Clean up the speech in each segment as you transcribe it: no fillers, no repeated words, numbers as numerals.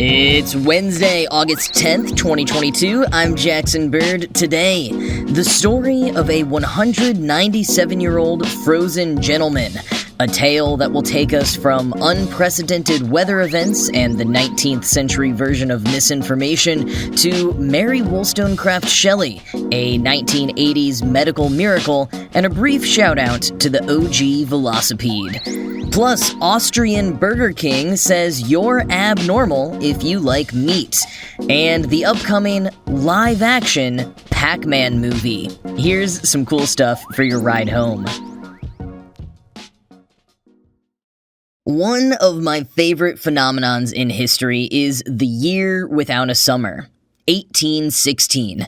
It's Wednesday, August 10th, 2022. I'm Jackson Bird. Today, the story of a 197-year-old frozen gentleman. A tale that will take us from unprecedented weather events and the 19th century version of misinformation to Mary Wollstonecraft Shelley, a 1980s medical miracle, and a brief shout-out to the OG velocipede. Plus, Austrian Burger King says you're abnormal if you like meat. And the upcoming live-action Pac-Man movie. Here's some cool stuff for your ride home. One of my favorite phenomenons in history is the year without a summer, 1816.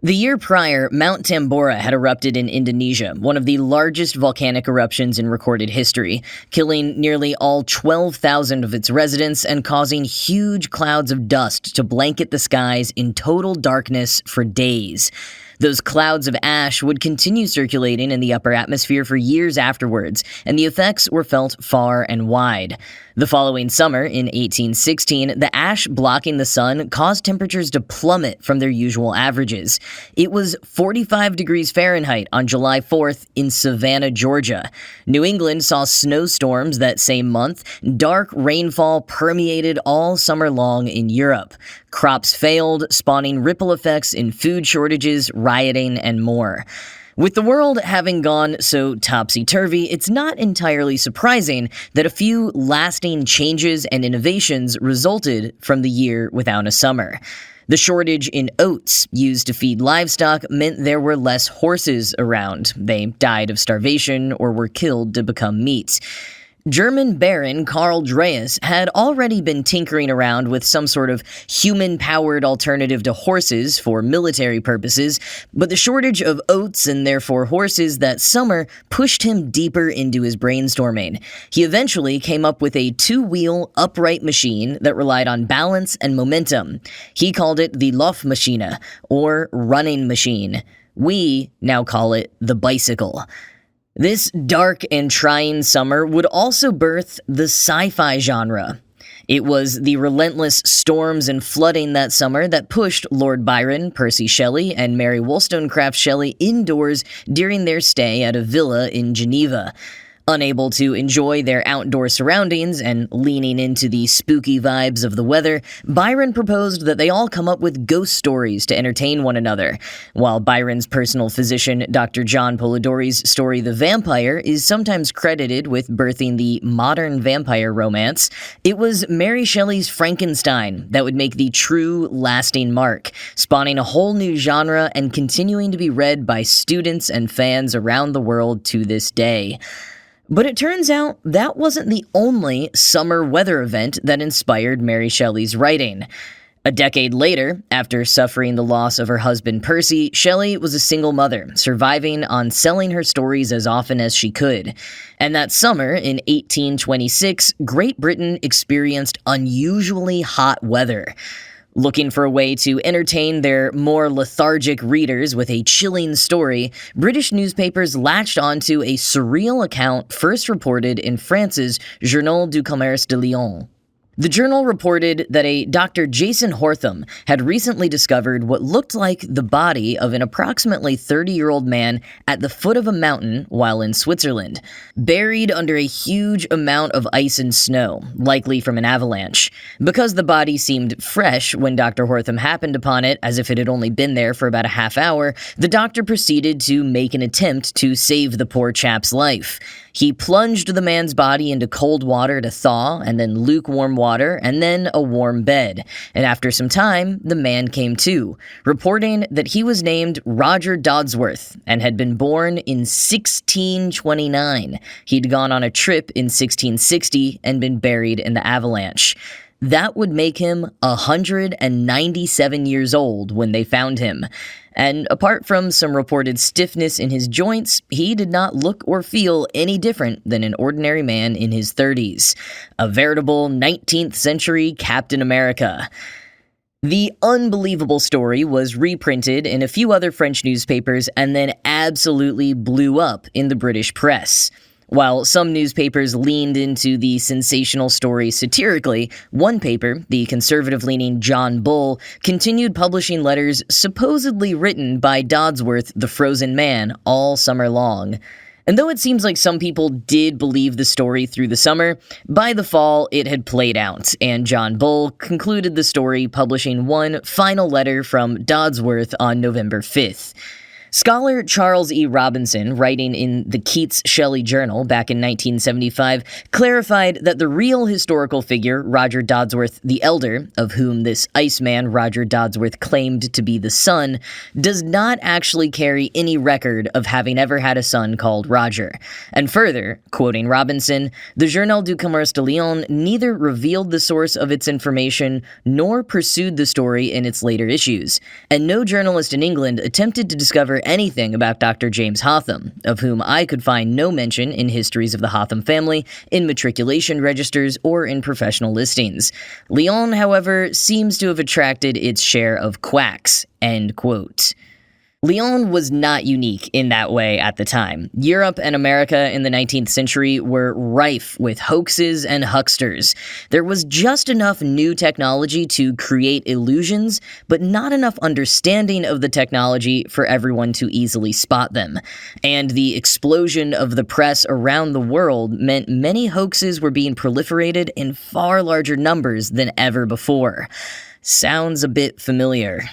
The year prior, Mount Tambora had erupted in Indonesia, one of the largest volcanic eruptions in recorded history, killing nearly all 12,000 of its residents and causing huge clouds of dust to blanket the skies in total darkness for days. Those clouds of ash would continue circulating in the upper atmosphere for years afterwards, and the effects were felt far and wide. The following summer, in 1816, the ash blocking the sun caused temperatures to plummet from their usual averages. It was 45 degrees Fahrenheit on July 4th in Savannah, Georgia. New England saw snowstorms that same month. Dark rainfall permeated all summer long in Europe. Crops failed, spawning ripple effects in food shortages, rioting, and more. With the world having gone so topsy-turvy, it's not entirely surprising that a few lasting changes and innovations resulted from the year without a summer. The shortage in oats used to feed livestock meant there were less horses around. They died of starvation or were killed to become meat. German Baron Karl Drais had already been tinkering around with some sort of human-powered alternative to horses for military purposes, but the shortage of oats and therefore horses that summer pushed him deeper into his brainstorming. He eventually came up with a two-wheel upright machine that relied on balance and momentum. He called it the Laufmaschine, or running machine. We now call it the bicycle. This dark and trying summer would also birth the sci-fi genre. It was the relentless storms and flooding that summer that pushed Lord Byron, Percy Shelley, and Mary Wollstonecraft Shelley indoors during their stay at a villa in Geneva. Unable to enjoy their outdoor surroundings and leaning into the spooky vibes of the weather, Byron proposed that they all come up with ghost stories to entertain one another. While Byron's personal physician, Dr. John Polidori's story The Vampire is sometimes credited with birthing the modern vampire romance, it was Mary Shelley's Frankenstein that would make the true lasting mark, spawning a whole new genre and continuing to be read by students and fans around the world to this day. But it turns out that wasn't the only summer weather event that inspired Mary Shelley's writing. A decade later, after suffering the loss of her husband Percy, Shelley was a single mother, surviving on selling her stories as often as she could. And that summer, in 1826, Great Britain experienced unusually hot weather. Looking for a way to entertain their more lethargic readers with a chilling story, British newspapers latched onto a surreal account first reported in France's Journal du Commerce de Lyon. The journal reported that a Dr. Jason Hortham had recently discovered what looked like the body of an approximately 30-year-old man at the foot of a mountain while in Switzerland, buried under a huge amount of ice and snow, likely from an avalanche. Because the body seemed fresh when Dr. Hortham happened upon it, as if it had only been there for about a half hour, the doctor proceeded to make an attempt to save the poor chap's life. He plunged the man's body into cold water to thaw, and then lukewarm water, and then a warm bed. And after some time, the man came to, reporting that he was named Roger Dodsworth and had been born in 1629. He'd gone on a trip in 1660 and been buried in the avalanche. That would make him 197 years old when they found him. And apart from some reported stiffness in his joints, he did not look or feel any different than an ordinary man in his 30s. A veritable 19th century Captain America. The unbelievable story was reprinted in a few other French newspapers and then absolutely blew up in the British press. While some newspapers leaned into the sensational story satirically, one paper, the conservative-leaning John Bull, continued publishing letters supposedly written by Dodsworth, the frozen man, all summer long. And though it seems like some people did believe the story through the summer, by the fall it had played out, and John Bull concluded the story publishing one final letter from Dodsworth on November 5th. Scholar Charles E. Robinson, writing in the Keats-Shelley Journal back in 1975, clarified that the real historical figure, Roger Dodsworth the Elder, of whom this Iceman Roger Dodsworth claimed to be the son, does not actually carry any record of having ever had a son called Roger. And further, quoting Robinson, the Journal du Commerce de Lyon neither revealed the source of its information nor pursued the story in its later issues, and no journalist in England attempted to discover anything about Dr. James Hotham, of whom I could find no mention in histories of the Hotham family, in matriculation registers, or in professional listings. Lyon, however, seems to have attracted its share of quacks." End quote. Lyon was not unique in that way at the time. Europe and America in the 19th century were rife with hoaxes and hucksters. There was just enough new technology to create illusions, but not enough understanding of the technology for everyone to easily spot them. And the explosion of the press around the world meant many hoaxes were being proliferated in far larger numbers than ever before. Sounds a bit familiar.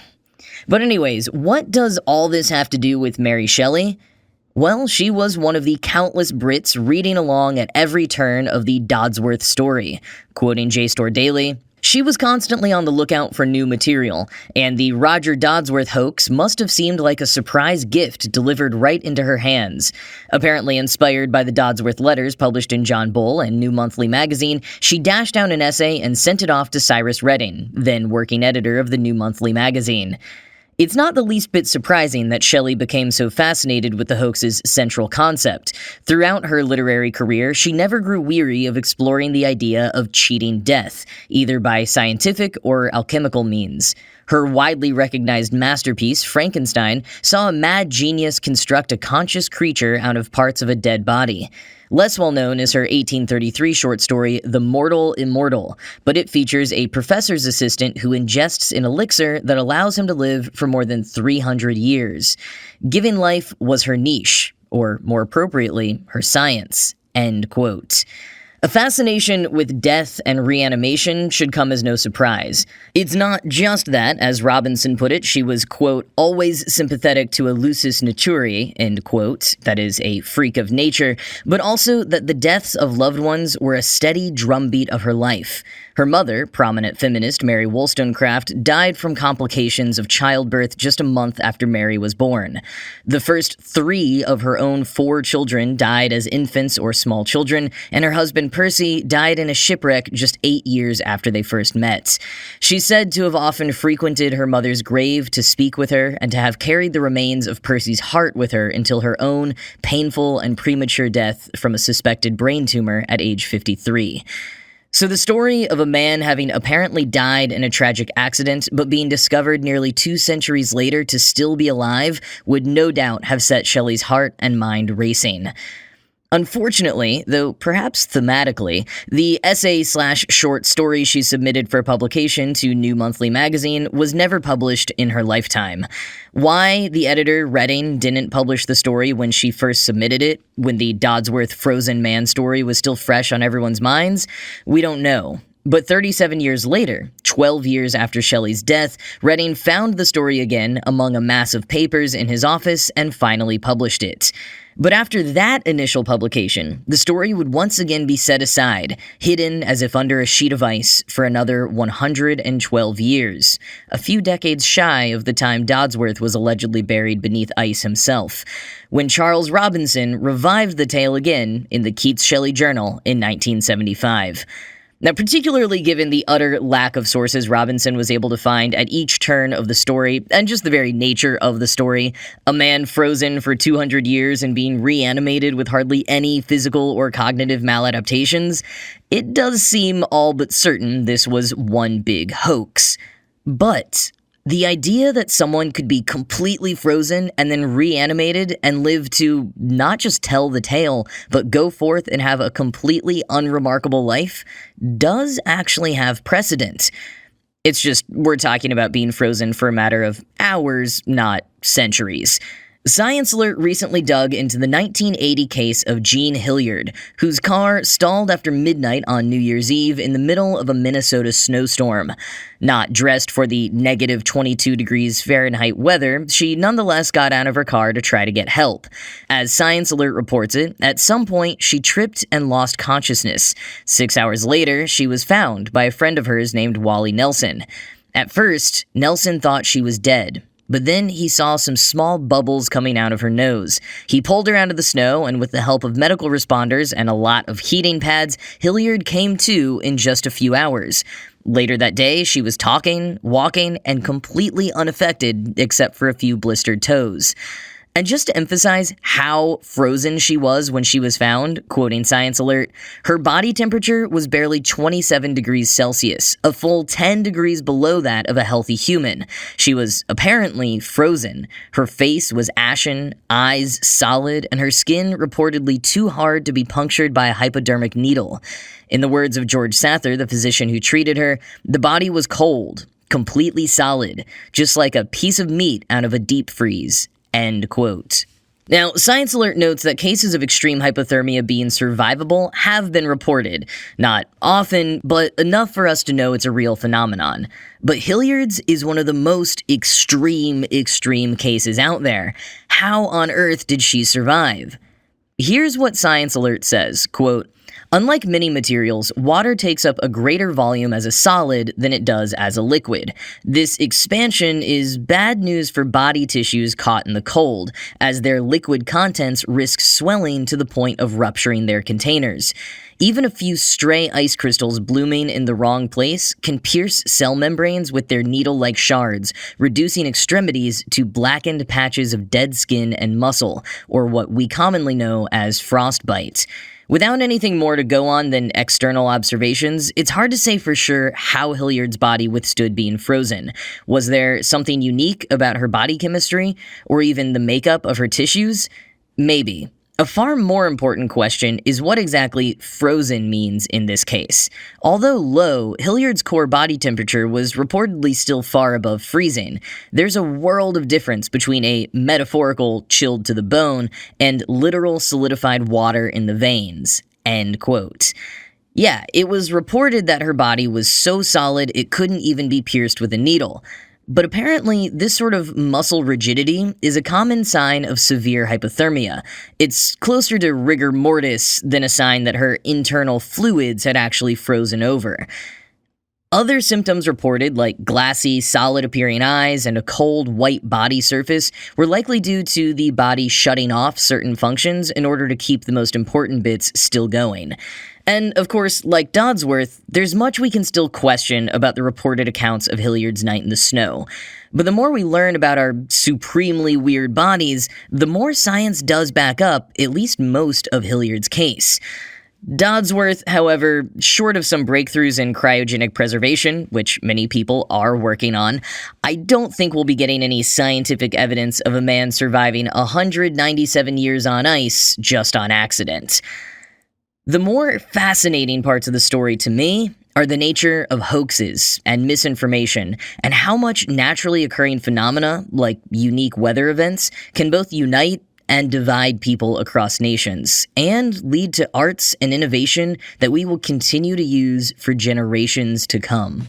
But anyways, what does all this have to do with Mary Shelley? Well, she was one of the countless Brits reading along at every turn of the Dodsworth story. Quoting JSTOR Daily, "She was constantly on the lookout for new material, and the Roger Dodsworth hoax must have seemed like a surprise gift delivered right into her hands. Apparently inspired by the Dodsworth letters published in John Bull and New Monthly magazine, she dashed down an essay and sent it off to Cyrus Redding, then working editor of the New Monthly magazine. It's not the least bit surprising that Shelley became so fascinated with the hoax's central concept. Throughout her literary career, she never grew weary of exploring the idea of cheating death, either by scientific or alchemical means. Her widely recognized masterpiece, Frankenstein, saw a mad genius construct a conscious creature out of parts of a dead body. Less well known is her 1833 short story, The Mortal Immortal, but it features a professor's assistant who ingests an elixir that allows him to live for more than 300 years. Giving life was her niche, or more appropriately, her science." End quote. A fascination with death and reanimation should come as no surprise. It's not just that, as Robinson put it, she was, quote, "always sympathetic to a lusus naturae," end quote, that is, a freak of nature, but also that the deaths of loved ones were a steady drumbeat of her life. Her mother, prominent feminist Mary Wollstonecraft, died from complications of childbirth just a month after Mary was born. The first 3 of her own 4 children died as infants or small children, and her husband Percy died in a shipwreck just 8 years after they first met. She's said to have often frequented her mother's grave to speak with her and to have carried the remains of Percy's heart with her until her own painful and premature death from a suspected brain tumor at age 53. So the story of a man having apparently died in a tragic accident, but being discovered nearly 2 centuries later to still be alive, would no doubt have set Shelley's heart and mind racing. Unfortunately, though perhaps thematically, the essay/short story she submitted for publication to New Monthly magazine was never published in her lifetime. Why the editor, Redding, didn't publish the story when she first submitted it, when the Dodsworth frozen man story was still fresh on everyone's minds, we don't know. But 37 years later, 12 years after Shelley's death, Redding found the story again among a mass of papers in his office and finally published it. But after that initial publication, the story would once again be set aside, hidden as if under a sheet of ice for another 112 years, a few decades shy of the time Dodsworth was allegedly buried beneath ice himself, when Charles Robinson revived the tale again in the Keats-Shelley Journal in 1975. Now, particularly given the utter lack of sources Robinson was able to find at each turn of the story, and just the very nature of the story, a man frozen for 200 years and being reanimated with hardly any physical or cognitive maladaptations, it does seem all but certain this was one big hoax. But The idea that someone could be completely frozen and then reanimated and live to not just tell the tale, but go forth and have a completely unremarkable life does actually have precedent. It's just we're talking about being frozen for a matter of hours, not centuries. Science Alert recently dug into the 1980 case of Jean Hilliard, whose car stalled after midnight on New Year's Eve in the middle of a Minnesota snowstorm. Not dressed for the negative 22 degrees Fahrenheit weather, she nonetheless got out of her car to try to get help. As Science Alert reports it, at some point she tripped and lost consciousness. 6 hours later, she was found by a friend of hers named Wally Nelson. At first, Nelson thought she was dead. But then he saw some small bubbles coming out of her nose. He pulled her out of the snow, and with the help of medical responders and a lot of heating pads, Hilliard came to in just a few hours. Later that day, she was talking, walking, and completely unaffected except for a few blistered toes. And just to emphasize how frozen she was when she was found, quoting Science Alert, her body temperature was barely 27 degrees Celsius, a full 10 degrees below that of a healthy human. She was apparently frozen. Her face was ashen, eyes solid, and her skin reportedly too hard to be punctured by a hypodermic needle. In the words of George Sather, the physician who treated her, the body was cold, completely solid, just like a piece of meat out of a deep freeze. End quote. Now, Science Alert notes that cases of extreme hypothermia being survivable have been reported. Not often, but enough for us to know it's a real phenomenon. But Hilliard's is one of the most extreme cases out there. How on earth did she survive? Here's what Science Alert says, quote, "Unlike many materials, water takes up a greater volume as a solid than it does as a liquid. This expansion is bad news for body tissues caught in the cold, as their liquid contents risk swelling to the point of rupturing their containers. Even a few stray ice crystals blooming in the wrong place can pierce cell membranes with their needle-like shards, reducing extremities to blackened patches of dead skin and muscle, or what we commonly know as frostbite. Without anything more to go on than external observations, it's hard to say for sure how Hilliard's body withstood being frozen. Was there something unique about her body chemistry, or even the makeup of her tissues? Maybe. A far more important question is what exactly frozen means in this case. Although low, Hilliard's core body temperature was reportedly still far above freezing. There's a world of difference between a metaphorical chilled to the bone and literal solidified water in the veins. End quote. Yeah, it was reported that her body was so solid it couldn't even be pierced with a needle. But apparently, this sort of muscle rigidity is a common sign of severe hypothermia. It's closer to rigor mortis than a sign that her internal fluids had actually frozen over. Other symptoms reported, like glassy, solid-appearing eyes and a cold, white body surface, were likely due to the body shutting off certain functions in order to keep the most important bits still going. And, of course, like Dodsworth, there's much we can still question about the reported accounts of Hilliard's night in the snow. But the more we learn about our supremely weird bodies, the more science does back up at least most of Hilliard's case. Dodsworth, however, short of some breakthroughs in cryogenic preservation, which many people are working on, I don't think we'll be getting any scientific evidence of a man surviving 197 years on ice just on accident. The more fascinating parts of the story to me are the nature of hoaxes and misinformation, and how much naturally occurring phenomena, like unique weather events, can both unite and divide people across nations, and lead to arts and innovation that we will continue to use for generations to come.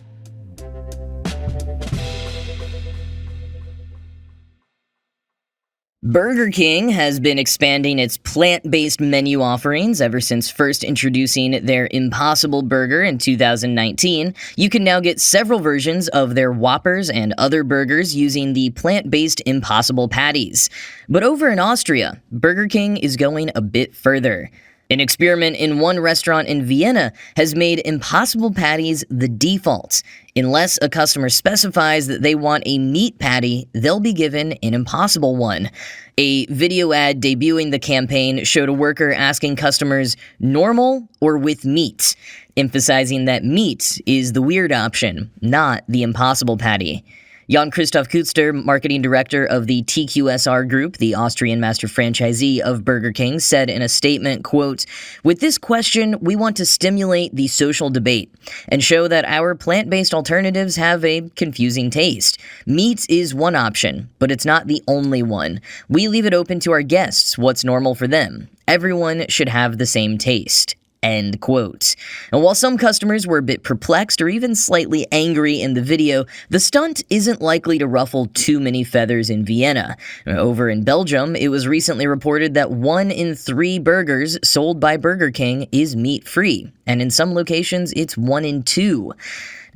Burger King has been expanding its plant-based menu offerings ever since first introducing their Impossible Burger in 2019. You can now get several versions of their Whoppers and other burgers using the plant-based Impossible patties. But over in Austria, Burger King is going a bit further. An experiment in one restaurant in Vienna has made Impossible patties the default. Unless a customer specifies that they want a meat patty, they'll be given an Impossible one. A video ad debuting the campaign showed a worker asking customers, normal or with meat, emphasizing that meat is the weird option, not the Impossible patty. Jan-Christoph Kutster, marketing director of the TQSR Group, the Austrian master franchisee of Burger King, said in a statement, quote, "With this question, we want to stimulate the social debate and show that our plant-based alternatives have a confusing taste. Meat is one option, but it's not the only one. We leave it open to our guests what's normal for them. Everyone should have the same taste." End quote. And while some customers were a bit perplexed or even slightly angry in the video, the stunt isn't likely to ruffle too many feathers in Vienna. Over in Belgium, it was recently reported that 1 in 3 burgers sold by Burger King is meat-free, and in some locations, it's 1 in 2.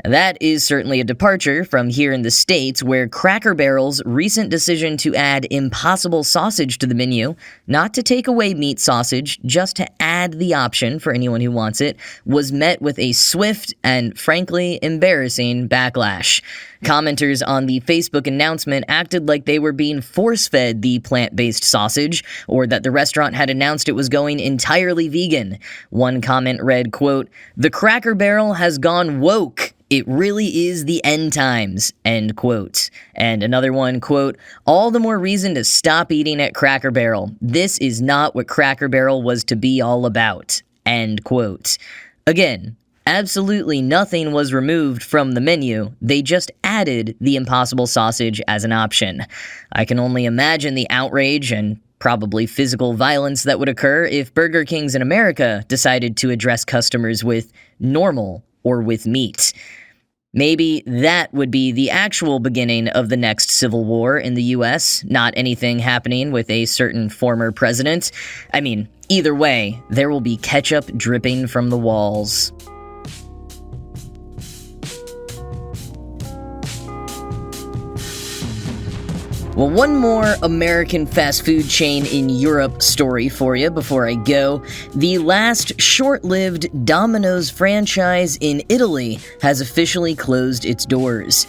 That is certainly a departure from here in the States, where Cracker Barrel's recent decision to add Impossible sausage to the menu, not to take away meat sausage, just to add the option for anyone who wants it, was met with a swift and, frankly, embarrassing backlash. Commenters on the Facebook announcement acted like they were being force-fed the plant-based sausage, or that the restaurant had announced it was going entirely vegan. One comment read, quote, "The Cracker Barrel has gone woke. It really is the end times," end quote. And another one, quote, "All the more reason to stop eating at Cracker Barrel. This is not what Cracker Barrel was to be all about," end quote. Again, absolutely nothing was removed from the menu. They just added the Impossible sausage as an option. I can only imagine the outrage and probably physical violence that would occur if Burger Kings in America decided to address customers with normal or with meat. Maybe that would be the actual beginning of the next civil war in the US, not anything happening with a certain former president. I mean, either way, there will be ketchup dripping from the walls. Well, one more American fast food chain in Europe story for you before I go. The last short-lived Domino's franchise in Italy has officially closed its doors.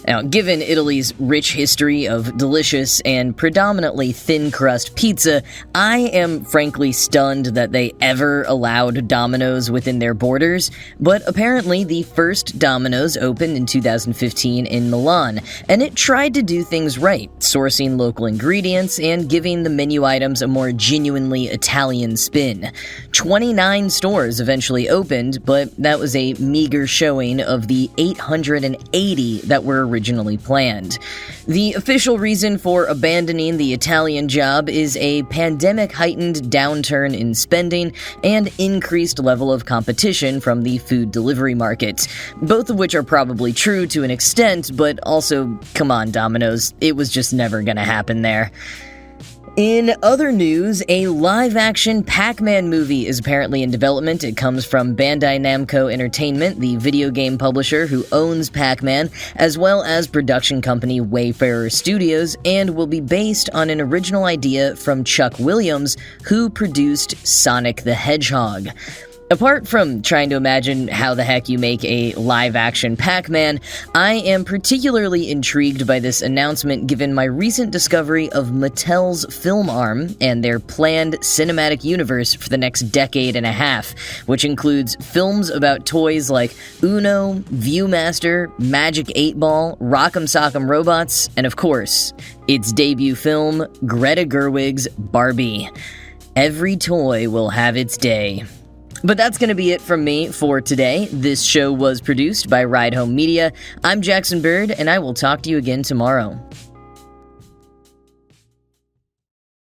Now, given Italy's rich history of delicious and predominantly thin-crust pizza, I am frankly stunned that they ever allowed Domino's within their borders, but apparently the first Domino's opened in 2015 in Milan, and it tried to do things right, sourcing local ingredients and giving the menu items a more genuinely Italian spin. 29 stores eventually opened, but that was a meager showing of the 880 that were originally planned. The official reason for abandoning the Italian job is a pandemic-heightened downturn in spending and increased level of competition from the food delivery market, both of which are probably true to an extent, but also, come on, Domino's, it was just never gonna happen there. In other news, a live-action Pac-Man movie is apparently in development. It comes from Bandai Namco Entertainment, the video game publisher who owns Pac-Man, as well as production company Wayfarer Studios, and will be based on an original idea from Chuck Williams, who produced Sonic the Hedgehog. Apart from trying to imagine how the heck you make a live-action Pac-Man, I am particularly intrigued by this announcement given my recent discovery of Mattel's film arm and their planned cinematic universe for the next decade and a half, which includes films about toys like Uno, Viewmaster, Magic 8 Ball, Rock'em Sock'em Robots, and of course, its debut film, Greta Gerwig's Barbie. Every toy will have its day. But that's going to be it from me for today. This show was produced by Ride Home Media. I'm Jackson Bird, and I will talk to you again tomorrow.